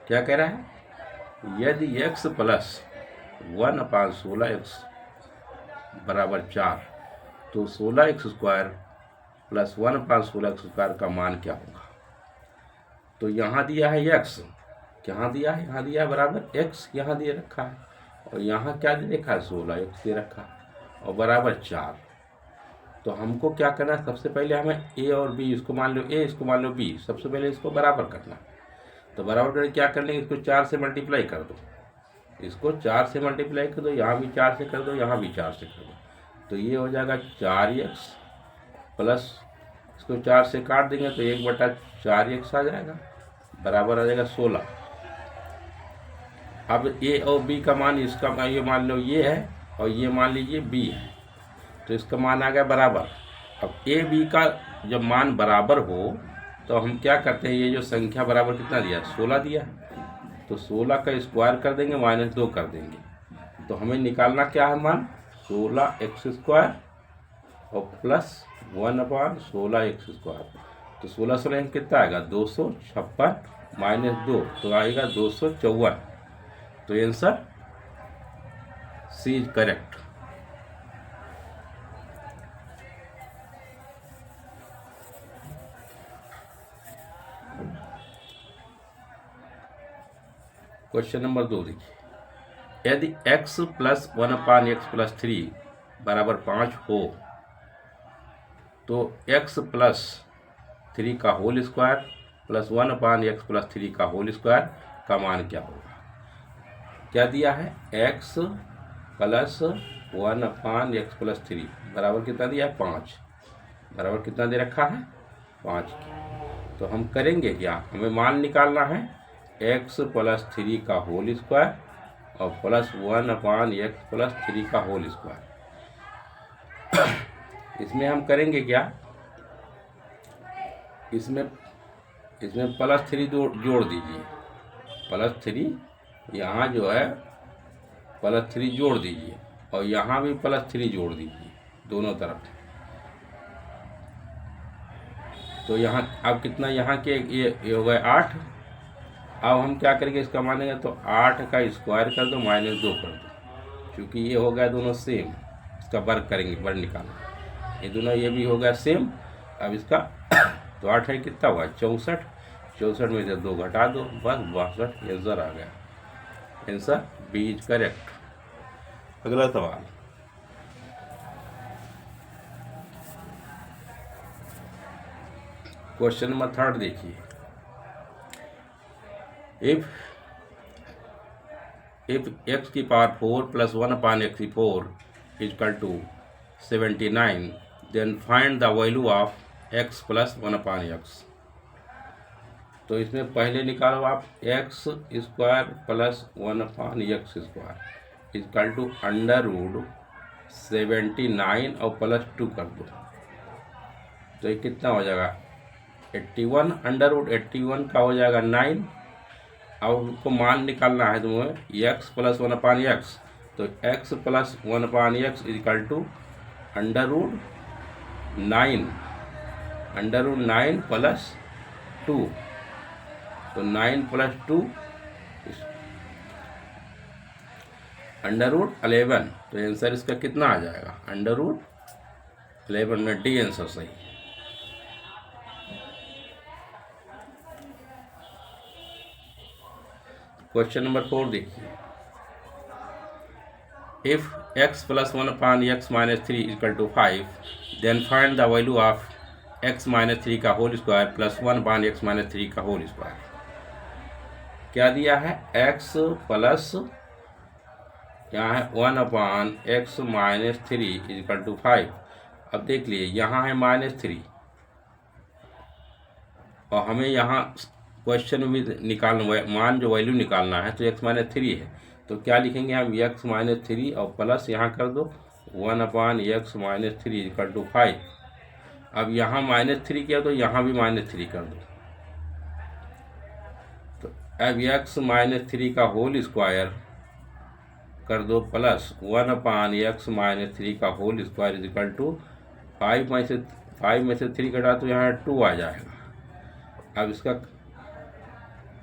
क्या कह रहा है, यदि x प्लस 1/16x बराबर 4, तो 16x² प्लस 1/16x² का मान क्या होगा। तो यहाँ दिया है x, यहाँ दिया है, यहाँ दिया है बराबर x, यहाँ दिए रखा है, और यहाँ क्या दे रखा है, 16x दे रखा है, और बराबर 4। तो हमको क्या करना है, सबसे पहले हमें a और b, इसको मान लो a, इसको मान लो b, सबसे पहले इसको बराबर करना है। तो बराबर करके क्या कर लेंगे, इसको 4 से मल्टीप्लाई कर दो, इसको 4 से मल्टीप्लाई कर दो, यहाँ भी 4 से कर दो, यहाँ भी 4 से कर दो, तो ये हो जाएगा 4x प्लस, इसको 4 से काट देंगे तो 1/4x आ जाएगा, बराबर आ जाएगा 16। अब a और b का मान, इसका ये मान लो ये है और ये मान लीजिए b है, तो इसका मान आ गया बराबर। अब a b का जब मान बराबर हो तो हम क्या करते हैं, ये जो संख्या बराबर कितना दिया, 16 दिया, तो 16 का स्क्वायर कर देंगे, -2 कर देंगे, तो हमें निकालना क्या है मान, 16x² और प्लस 1/16x²। तो 16 कितना आएगा, 256 -2, तो आएगा 254। तो answer C is correct. Question number 2 देखिए, यदि x प्लस 1/x प्लस 3 बराबर 5 हो, तो x प्लस 3 का whole square plus 1/x plus 3 का होल स्क्वायर का मान क्या होगा। क्या दिया है, x प्लस 1/x प्लस 3 बराबर कितना दिया है, 5, बराबर कितना दे रखा है, 5। तो हम करेंगे क्या, हमें मान निकालना है x प्लस 3 का होल स्क्वायर और प्लस 1/x प्लस 3 का होल स्क्वायर। इसमें हम करेंगे क्या, इसमें प्लस 3 जोड़ दीजिए, प्लस 3 यहाँ जो है प्लस 3 जोड़ दीजिए, और यहाँ भी प्लस 3 जोड़ दीजिए दोनों तरफ। तो यहाँ अब कितना, यहाँ के ये हो गए 8। अब हम क्या करेंगे, इसका मानेंगे तो 8 का स्क्वायर कर दो, -2 कर दो, क्योंकि ये हो गया दोनों सेम, इसका वर्ग करेंगे, वर्ग निकालना, ये दोनों ये भी हो गया सेम। अब इसका तो 8 है कितना हुआ, 64, 64 में से 2 घटा दो, बस 62 आंसर आ गया। Answer B is correct. अगला सवाल, क्वेश्चन नंबर 3 देखिए, if x की power 4 plus 1/x4 is equal to 79, then find the value of x plus 1/x। तो इसमें पहले निकालो आप x square plus 1/x square is equal to √79 और प्लस 2 कर दो, तो ये कितना हो जाएगा, 81, √81 का हो जाएगा 9। अब उनको मान निकालना है तुम्हें x प्लस 1/x, तो x plus 1/x is equal to √9 plus 2, तो 9 प्लस 2 √11। तो आंसर इसका कितना आ जाएगा, √11 में डी आंसर सही। क्वेश्चन नंबर 4 देखिए, if x plus 1/x minus 3 equal to 5, then find the value of x minus 3 का whole square plus 1/x minus 3 का होल स्क्वायर। क्या दिया है, x प्लस यहाँ है 1/x माइनस 3 इक्वल टू 5। अब देख लिए यहाँ है -3, और हमें यहाँ क्वेश्चन में भी निकालना, मान जो वैल्यू निकालना है, तो x माइनस 3 है, तो क्या लिखेंगे हम, x माइनस 3 और प्लस यहाँ कर दो 1/x माइनस 3 इक्वल टू 5। अब यहाँ -3 किया तो यहाँ भी -3 कर दो, तो अब x माइनस 3 का होल स्क्वायर कर दो प्लस 1/x माइनस 3 का whole square is equal to 5 में से 3 कटा तो यहाँ 2 आ जाएगा। अब इसका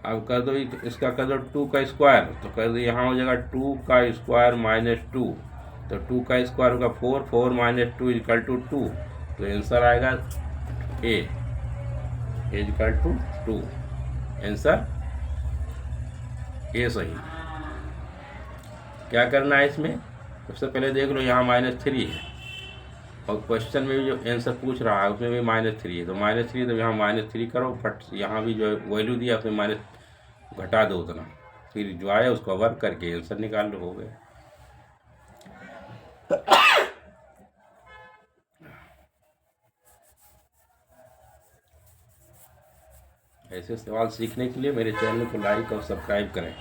अब कर दो इसका कर दो 2 का स्क्वायर, तो कर दो यहाँ हो जाएगा 2 का स्क्वायर माइनस 2, तो 2 का स्क्वायर होगा 4, 4 माइनस 2 इजकल टू 2, तो आंसर आएगा ए इजकल टू 2। आंसर ए सही। क्या करना है इसमें, सबसे पहले देख लो यहाँ -3 है और क्वेश्चन में भी जो आंसर पूछ रहा है उसमें भी -3 है, तो -3 तो यहाँ -3 करो, बट यहाँ भी जो वैल्यू दिया उसमें माइनस घटा दो उतना, फिर जो आया उसको वर्क करके आंसर निकाल लो, हो गया। ऐसे सवाल सीखने के लिए मेरे चैनल को लाइक और सब्सक्राइब करें।